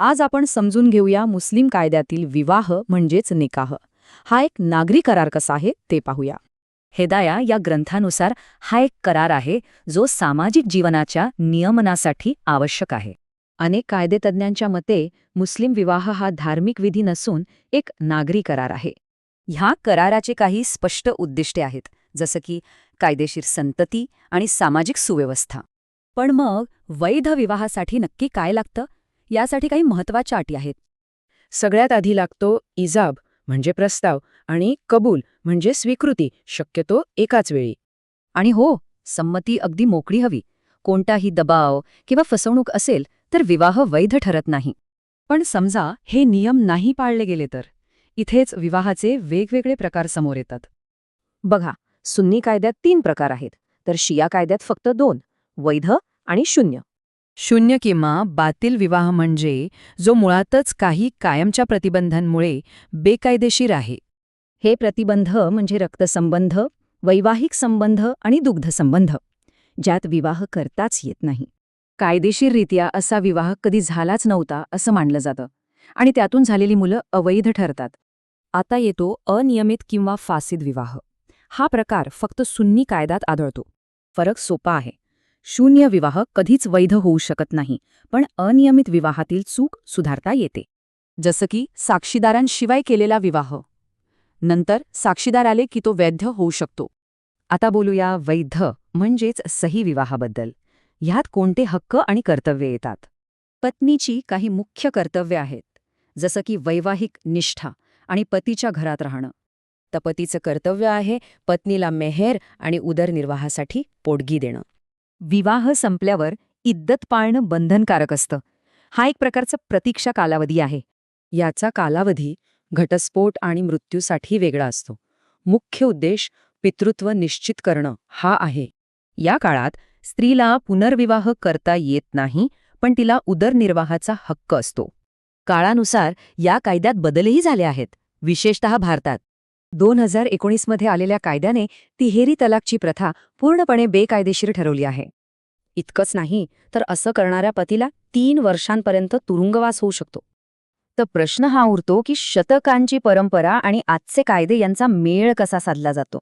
आज आपण समजून घेऊया मुस्लिम कायद्यातील विवाह म्हणजेच निकाह हा एक नागरी करार कसा आहे ते पाहूया. हेदाया या ग्रंथानुसार हा एक करार आहे जो सामाजिक जीवनाच्या नियमनासाठी आवश्यक आहे. अनेक कायदेतज्ञांच्या मते मुस्लिम विवाह हा धार्मिक विधी नसून एक नागरी करार आहे. ह्या कराराचे काही स्पष्ट उद्दिष्टे आहेत, जसं की कायदेशीर संतती आणि सामाजिक सुव्यवस्था. पण मग वैध विवाहासाठी नक्की काय लागतं? यासाठी काही महत्त्वाच्या अटी आहेत. सगळ्यात आधी लागतो इजाब म्हणजे प्रस्ताव आणि कबूल म्हणजे स्वीकृती, शक्यतो एकाच वेळी. आणि हो, संमती अगदी मोकळी हवी. कोणताही दबाव किंवा फसवणूक असेल तर विवाह वैध ठरत नाही. पण समजा हे नियम नाही पाळले गेले तर इथेच विवाहाचे वेगवेगळे प्रकार समोर येतात. बघा, सुन्नी कायद्यात 3 प्रकार आहेत, तर शिया कायद्यात फक्त 2, वैध आणि शून्य. शून्य किंवा बातील विवाह म्हणजे जो मुळातच काही कायमच्या प्रतिबंधांमुळे बेकायदेशीर आहे. हे प्रतिबंध म्हणजे रक्तसंबंध, वैवाहिक संबंध आणि दुग्धसंबंध, ज्यात विवाह करताच येत नाही. कायदेशीररित्या असा विवाह कधी झालाच नव्हता असं मानलं जातं आणि त्यातून झालेली मुलं अवैध ठरतात. आता येतो अनियमित किंवा फासिद विवाह. हा प्रकार फक्त सुन्नी कायद्यात आढळतो. फरक सोपा आहे. शून्य विवाह कधीच वैध होऊ शकत नाही, पण अनियमित विवाहातील चूक सुधारता येते. जसं की साक्षीदारांशिवाय केलेला विवाह. नंतर साक्षीदार आले की तो वैध होऊ शकतो. आता बोलूया वैध म्हणजेच सही विवाहाबद्दल. ह्यात कोणते हक्क आणि कर्तव्ये येतात? पत्नीची काही मुख्य कर्तव्ये आहेत, जसं की वैवाहिक निष्ठा आणि पतीच्या घरात राहणं. तर पतीचं कर्तव्य आहे पत्नीला मेहेर आणि उदरनिर्वाहासाठी पोटगी देणं. विवाह संपल्यावर इद्दत पाळणं बंधनकारक असतं. हा एक प्रकारचा प्रतीक्षा कालावधी आहे. याचा कालावधी घटस्फोट आणि मृत्यूसाठी वेगळा असतो. मुख्य उद्देश पितृत्व निश्चित करणं हा आहे. या काळात स्त्रीला पुनर्विवाह करता येत नाही, पण तिला उदरनिर्वाहाचा हक्क असतो. काळानुसार या कायद्यात बदलही झाले आहेत, विशेषतः भारतात. 2019 मध्ये आलेल्या कायद्याने तिहेरी तलाकची प्रथा पूर्णपणे बेकायदेशीर ठरवली आहे. इतकंच नाही तर असं करणाऱ्या पतीला 3 वर्षांपर्यंत तुरुंगवास होऊ शकतो. तर प्रश्न हा उरतो की शतकांची परंपरा आणि आजचे कायदे यांचा मेळ कसा साधला जातो.